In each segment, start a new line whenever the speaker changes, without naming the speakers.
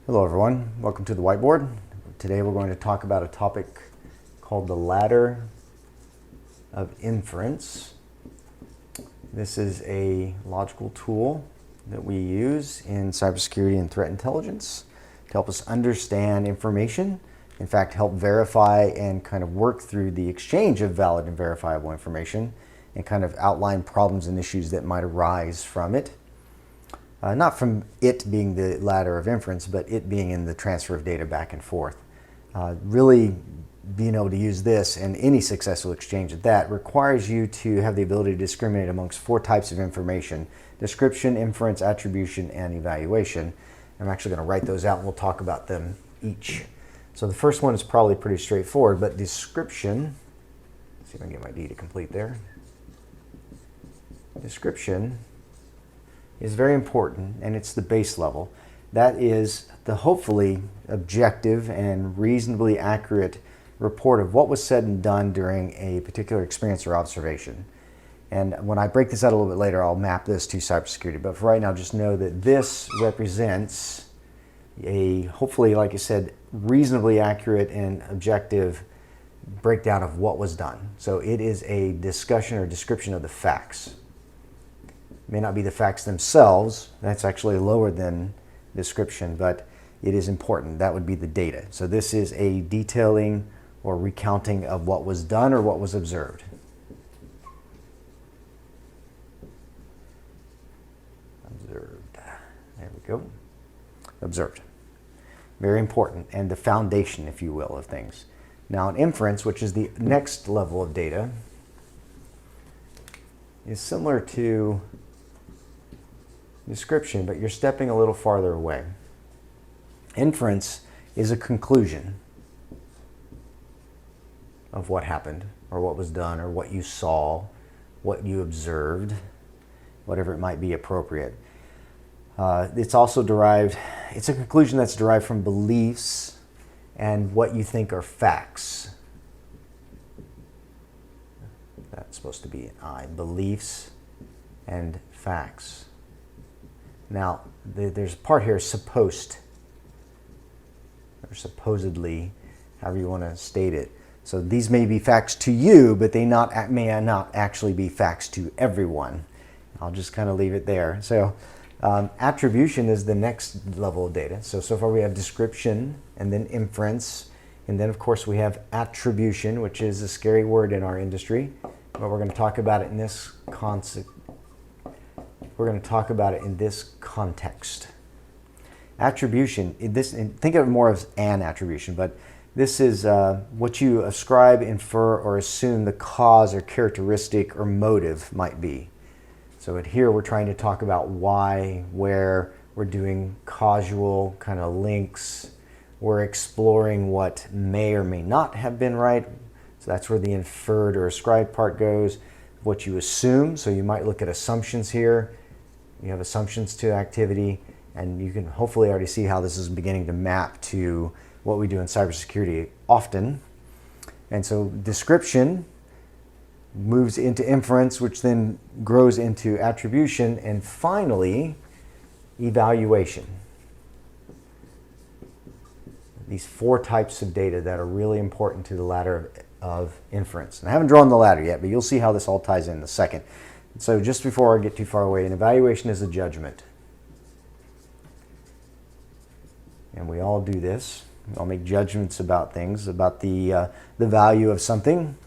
Hello everyone, welcome to the whiteboard. Today we're going to talk about a topic called the Ladder of Inference. This is a logical tool that we use in cybersecurity and threat intelligence to help us understand information, in fact help verify and kind of work through the exchange of valid and verifiable information and kind of outline problems and issues that might arise from it. Not from it being the ladder of inference, but it being in the transfer of data back and forth. Really being able to use this and any successful exchange at that requires you to have the ability to discriminate amongst four types of information: description, inference, attribution, and evaluation. I'm actually going to write those out and we'll talk about them each. So the first one is probably pretty straightforward, but description, let's see if I can get my D to complete there. Description is very important, and it's the base level. That is the hopefully objective and reasonably accurate report of what was said and done during a particular experience or observation. And when I break this out a little bit later, I'll map this to cybersecurity. But for right now, just know that this represents a, hopefully, like I said, reasonably accurate and objective breakdown of what was done. So it is a discussion or description of the facts. May not be the facts themselves, that's actually lower than description, but it is important. That would be the data. So this is a detailing or recounting of what was done or what was observed. Observed. There we go. Observed. Very important, and the foundation, if you will, of things. Now, an inference, which is the next level of data, is similar to description, but you're stepping a little farther away. Inference is a conclusion of what happened or what was done or what you saw, what you observed, whatever it might be appropriate. It's also derived, it's a conclusion that's derived from beliefs and what you think are facts. That's supposed to be an I, beliefs and facts. Now, there's a part here, supposed, or supposedly, however you want to state it. So these may be facts to you, but they may not actually be facts to everyone. I'll just kind of leave it there. So attribution is the next level of data. So far we have description, and then inference, and then of course we have attribution, which is a scary word in our industry, but we're going to talk about it in this concept. We're going to talk about it in this context. Attribution, think of it more as an attribution, but this is what you ascribe, infer, or assume the cause or characteristic or motive might be. So here we're trying to talk about why, where, we're doing causal kind of links, we're exploring what may or may not have been right. So that's where the inferred or ascribed part goes. What you assume, so you might look at assumptions here. You have assumptions to activity, and you can hopefully already see how this is beginning to map to what we do in cybersecurity often. And so description moves into inference, which then grows into attribution, and finally evaluation. These four types of data that are really important to the ladder of inference. And I haven't drawn the ladder yet, but you'll see how this all ties in a second. So just before I get too far away, an evaluation is a judgment. And we all do this. We all make judgments about things, about the value of something,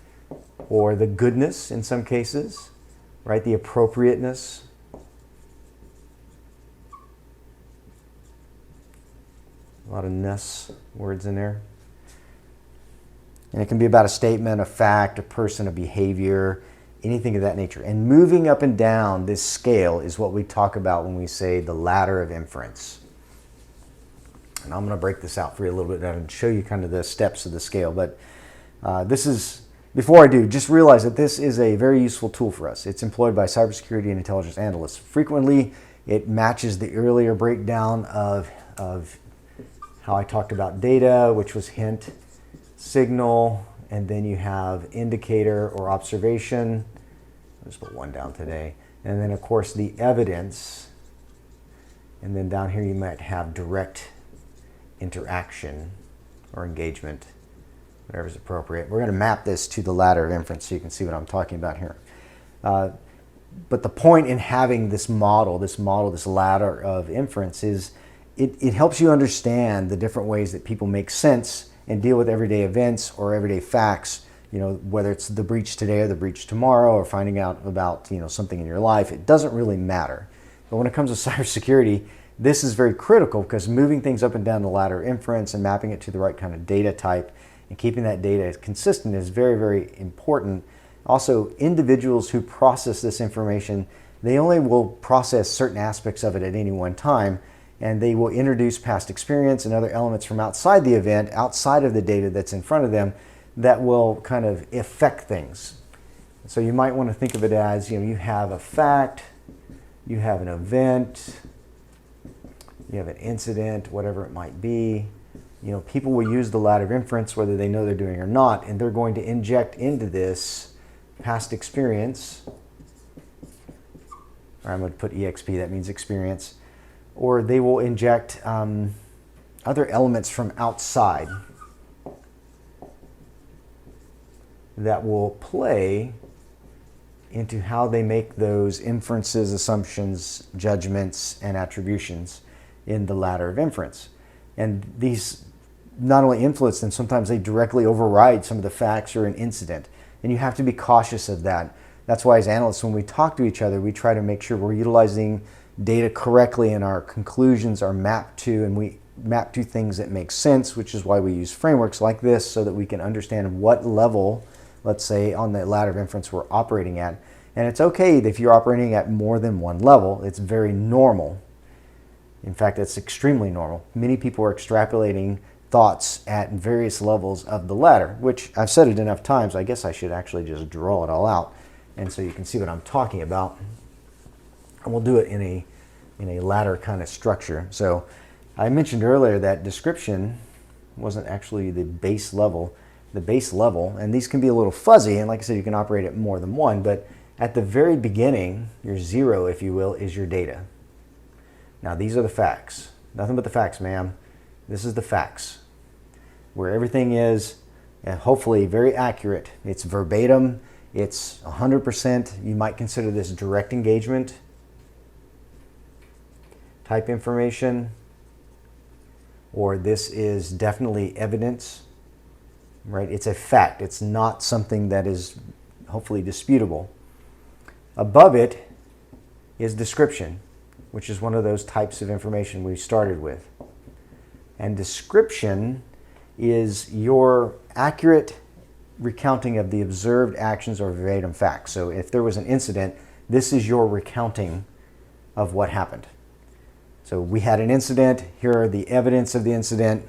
or the goodness in some cases, right? The appropriateness. A lot of ness words in there. And it can be about a statement, a fact, a person, a behavior, anything of that nature. And moving up and down this scale is what we talk about when we say the ladder of inference. And I'm going to break this out for you a little bit and show you kind of the steps of the scale. But this is, before I do, just realize that this is a very useful tool for us. It's employed by cybersecurity and intelligence analysts. Frequently, it matches the earlier breakdown of how I talked about data, which was hint, signal, and then you have indicator or observation. I'll just put one down today. And then of course the evidence. And then down here you might have direct interaction or engagement, whatever is appropriate. We're going to map this to the ladder of inference so you can see what I'm talking about here. But the point in having this ladder of inference is it helps you understand the different ways that people make sense and deal with everyday events or everyday facts, whether it's the breach today or the breach tomorrow or finding out about, something in your life. It doesn't really matter. But when it comes to cybersecurity, this is very critical because moving things up and down the ladder of inference and mapping it to the right kind of data type and keeping that data consistent is very, very important. Also, individuals who process this information, they only will process certain aspects of it at any one time, and they will introduce past experience and other elements from outside the event, outside of the data that's in front of them, that will kind of affect things. So you might want to think of it as, you have a fact, you have an event, you have an incident, whatever it might be. People will use the ladder of inference whether they know they're doing it or not, and they're going to inject into this past experience, or I'm going to put EXP, that means experience, or they will inject other elements from outside that will play into how they make those inferences, assumptions, judgments, and attributions in the ladder of inference. And these not only influence them, sometimes they directly override some of the facts or an incident. And you have to be cautious of that. That's why as analysts, when we talk to each other, we try to make sure we're utilizing data correctly and our conclusions are mapped to, and we map to things that make sense, which is why we use frameworks like this so that we can understand what level, let's say, on the ladder of inference we're operating at. And it's okay if you're operating at more than one level. It's very normal. In fact, it's extremely normal. Many people are extrapolating thoughts at various levels of the ladder, which I've said it enough times, I guess I should actually just draw it all out, and so you can see what I'm talking about. And we'll do it in a ladder kind of structure. So I mentioned earlier that description wasn't actually the base level. The base level, and these can be a little fuzzy, and like I said, you can operate at more than one, but at the very beginning, your zero, if you will, is your data. Now these are the facts. Nothing but the facts, ma'am. This is the facts, where everything is hopefully very accurate. It's verbatim, it's 100%. You might consider this direct engagement type information, or this is definitely evidence, right? It's a fact. It's not something that is hopefully disputable. Above it is description, which is one of those types of information we started with. And description is your accurate recounting of the observed actions or verbatim facts. So if there was an incident, this is your recounting of what happened. So we had an incident, here are the evidence of the incident.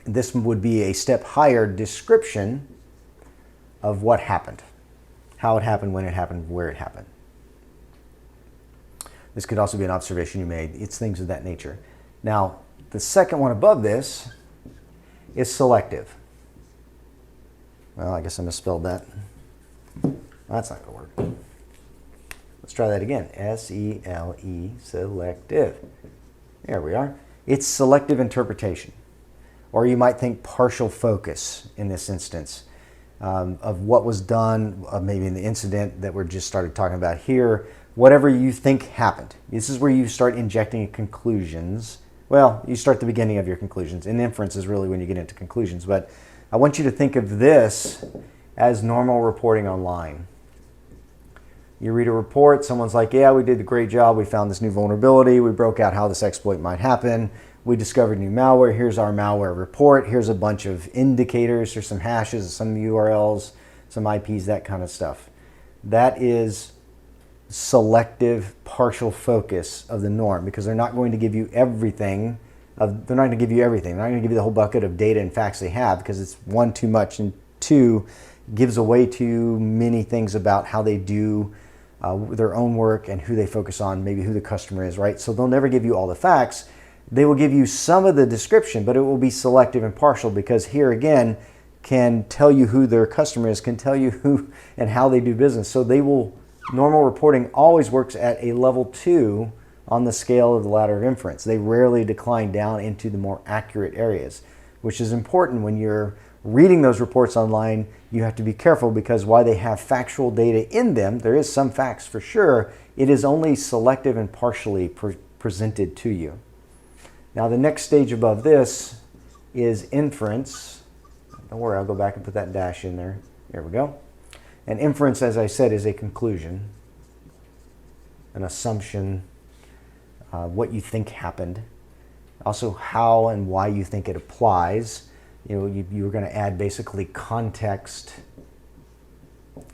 This would be a step higher description of what happened, how it happened, when it happened, where it happened. This could also be an observation you made. It's things of that nature. Now, the second one above this is selective. Well, I guess I misspelled that. That's not going to work. Let's try that again. S-E-L-E, selective. There we are. It's selective interpretation. Or you might think partial focus in this instance of what was done, maybe in the incident that we're just started talking about here, whatever you think happened. This is where you start injecting conclusions. Well, you start the beginning of your conclusions. And inference is really when you get into conclusions. But I want you to think of this as normal reporting online. You read a report, someone's like, yeah, we did a great job. We found this new vulnerability. We broke out how this exploit might happen. We discovered new malware. Here's our malware report. Here's a bunch of indicators. Here's some hashes, some URLs, some IPs, that kind of stuff. That is selective partial focus of the norm, because they're not going to give you everything. They're not going to give you everything. They're not going to give you the whole bucket of data and facts they have, because it's one, too much, and two, gives away too many things about how they do their own work and who they focus on, maybe who the customer is, right? So they'll never give you all the facts. They will give you some of the description, but it will be selective and partial, because here again can tell you who their customer is, can tell you who and how they do business. So they will, normal reporting always works at a level 2 on the scale of the ladder of inference. They rarely decline down into the more accurate areas, which is important when you're reading those reports online. You have to be careful because while they have factual data in them, there is some facts for sure, it is only selective and partially presented to you. Now the next stage above this is inference. Don't worry, I'll go back and put that dash in there. There we go. And inference, as I said, is a conclusion, an assumption, what you think happened, also how and why you think it applies. You're going to add basically context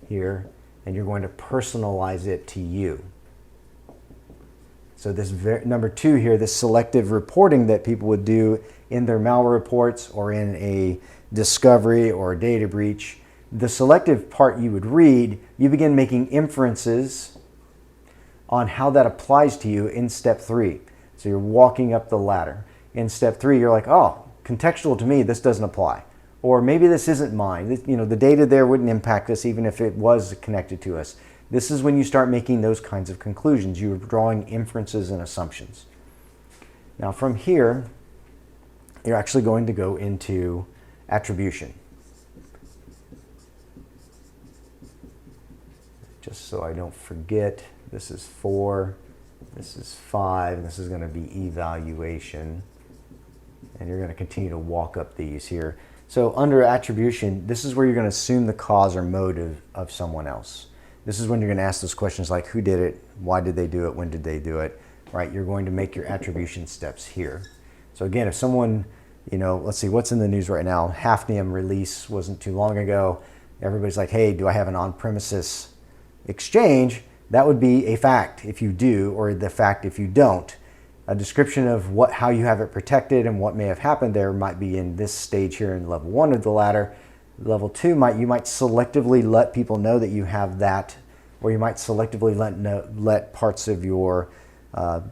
here, and you're going to personalize it to you. So this number 2 here, this selective reporting that people would do in their malware reports or in a discovery or a data breach, the selective part you would read, you begin making inferences on how that applies to you in step 3. So you're walking up the ladder. In step 3, you're like, oh, contextual to me, this doesn't apply. Or maybe this isn't mine. The data there wouldn't impact us even if it was connected to us. This is when you start making those kinds of conclusions. You're drawing inferences and assumptions. Now from here, you're actually going to go into attribution. Just so I don't forget, this is 4, this is 5, and this is going to be evaluation. And you're going to continue to walk up these here. So under attribution, this is where you're going to assume the cause or motive of someone else. This is when you're going to ask those questions like who did it, why did they do it, when did they do it, right? You're going to make your attribution steps here. So again, if someone, let's see, what's in the news right now? Hafnium release wasn't too long ago. Everybody's like, hey, do I have an on-premises exchange? That would be a fact if you do, or the fact if you don't. A description of how you have it protected and what may have happened there might be in this stage here in level 1 of the ladder. Level 2, you might selectively let people know that you have that, or you might selectively let parts of your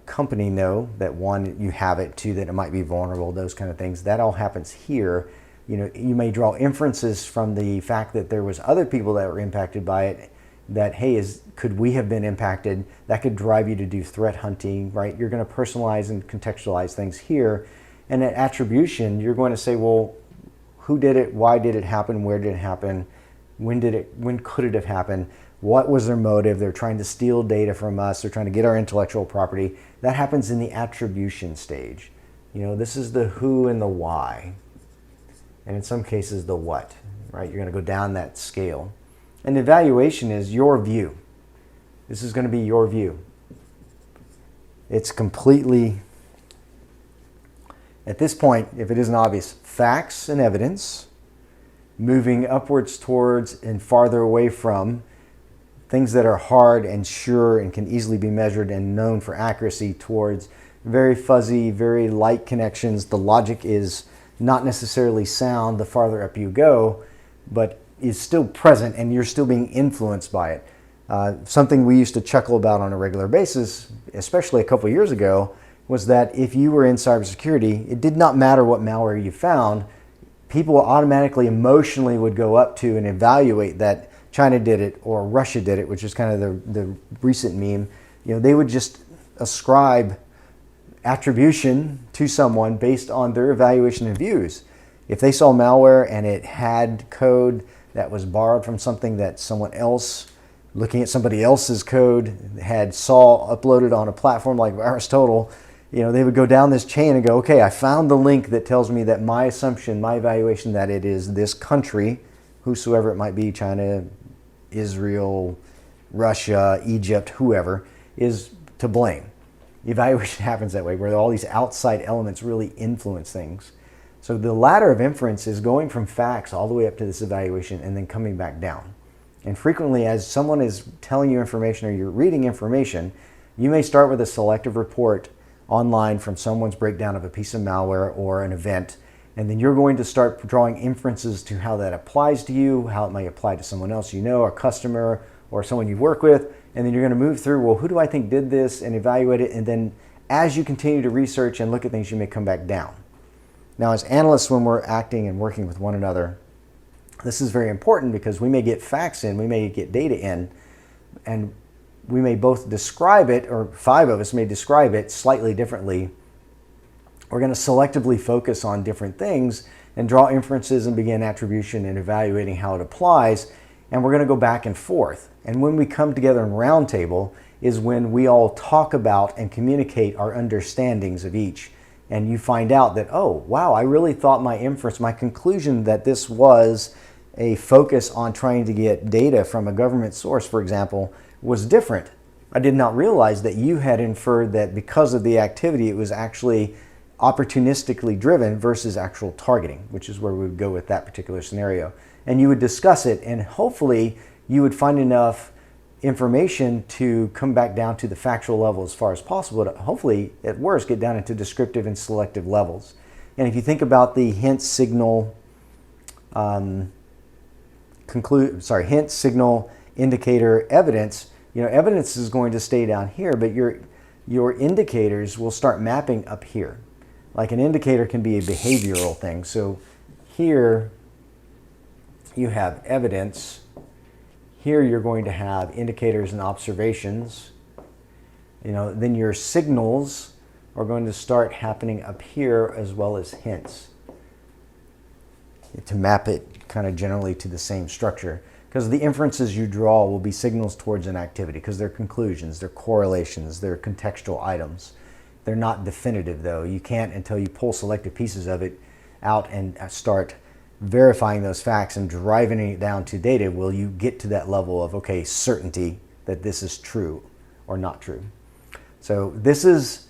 company know that 1, you have it, 2, that it might be vulnerable, those kind of things. That all happens here. You may draw inferences from the fact that there was other people that were impacted by it, that, hey, could we have been impacted? That could drive you to do threat hunting, right? You're going to personalize and contextualize things here. And at attribution, you're going to say, well, who did it? Why did it happen? Where did it happen? When could it have happened? What was their motive? They're trying to steal data from us. They're trying to get our intellectual property. That happens in the attribution stage. This is the who and the why. And in some cases, the what, right? You're going to go down that scale. And evaluation is your view. This is going to be your view. It's completely, at this point, if it isn't obvious, facts and evidence, moving upwards towards and farther away from things that are hard and sure and can easily be measured and known for accuracy, towards very fuzzy, very light connections. The logic is not necessarily sound the farther up you go, but is still present and you're still being influenced by it. Something we used to chuckle about on a regular basis, especially a couple of years ago, was that if you were in cybersecurity, it did not matter what malware you found, people automatically emotionally would go up to and evaluate that China did it or Russia did it, which is kind of the recent meme. They would just ascribe attribution to someone based on their evaluation and views. If they saw malware and it had code that was borrowed from something that someone else, looking at somebody else's code, saw uploaded on a platform like VirusTotal, they would go down this chain and go, okay, I found the link that tells me that my assumption, my evaluation that it is this country, whosoever it might be, China, Israel, Russia, Egypt, whoever, is to blame. Evaluation happens that way, where all these outside elements really influence things. So the ladder of inference is going from facts all the way up to this evaluation and then coming back down. And frequently, as someone is telling you information or you're reading information, you may start with a selective report online from someone's breakdown of a piece of malware or an event, and then you're going to start drawing inferences to how that applies to you, how it might apply to someone else a customer or someone you work with, and then you're going to move through, well, who do I think did this, and evaluate it, and then as you continue to research and look at things, you may come back down. Now, as analysts, when we're acting and working with one another, this is very important because we may get facts in, we may get data in, and we may both describe it, or 5 of us may describe it slightly differently. We're going to selectively focus on different things and draw inferences and begin attribution and evaluating how it applies. And we're going to go back and forth. And when we come together in roundtable is when we all talk about and communicate our understandings of each. And you find out that, oh, wow, I really thought my inference, my conclusion that this was a focus on trying to get data from a government source, for example, was different. I did not realize that you had inferred that because of the activity, it was actually opportunistically driven versus actual targeting, which is where we would go with that particular scenario. And you would discuss it, and hopefully you would find enough information to come back down to the factual level as far as possible, to hopefully at worst get down into descriptive and selective levels. And if you think about the hint signal hint signal indicator evidence, evidence is going to stay down here, but your indicators will start mapping up here. Like an indicator can be a behavioral thing. So here you have evidence. Here you're going to have indicators and observations. Then your signals are going to start happening up here as well as hints, to map it kind of generally to the same structure. Because the inferences you draw will be signals towards an activity, because they're conclusions, they're correlations, they're contextual items. They're not definitive, though. You can't, until you pull selected pieces of it out and start verifying those facts and driving it down to data, will you get to that level of, okay, certainty that this is true or not true. So this is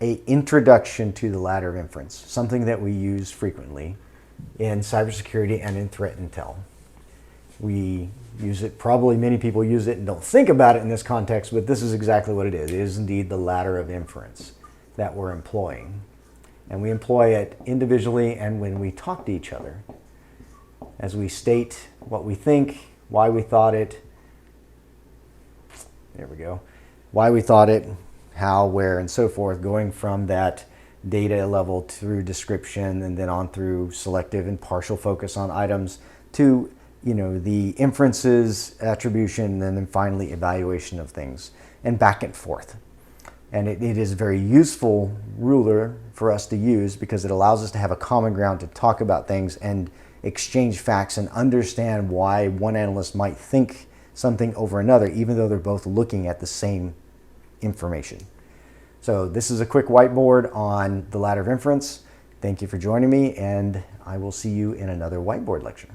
an introduction to the ladder of inference, something that we use frequently in cybersecurity and in threat intel. We use it, probably many people use it and don't think about it in this context, but this is exactly what it is. It is indeed the ladder of inference that we're employing. And we employ it individually and when we talk to each other, as we state what we think, why we thought it, why we thought it, how, where, and so forth, going from that data level through description and then on through selective and partial focus on items to the inferences, attribution, and then finally evaluation of things, and back and forth. And it is a very useful ruler for us to use because it allows us to have a common ground to talk about things and exchange facts and understand why one analyst might think something over another, even though they're both looking at the same information. So this is a quick whiteboard on the ladder of inference. Thank you for joining me, and I will see you in another whiteboard lecture.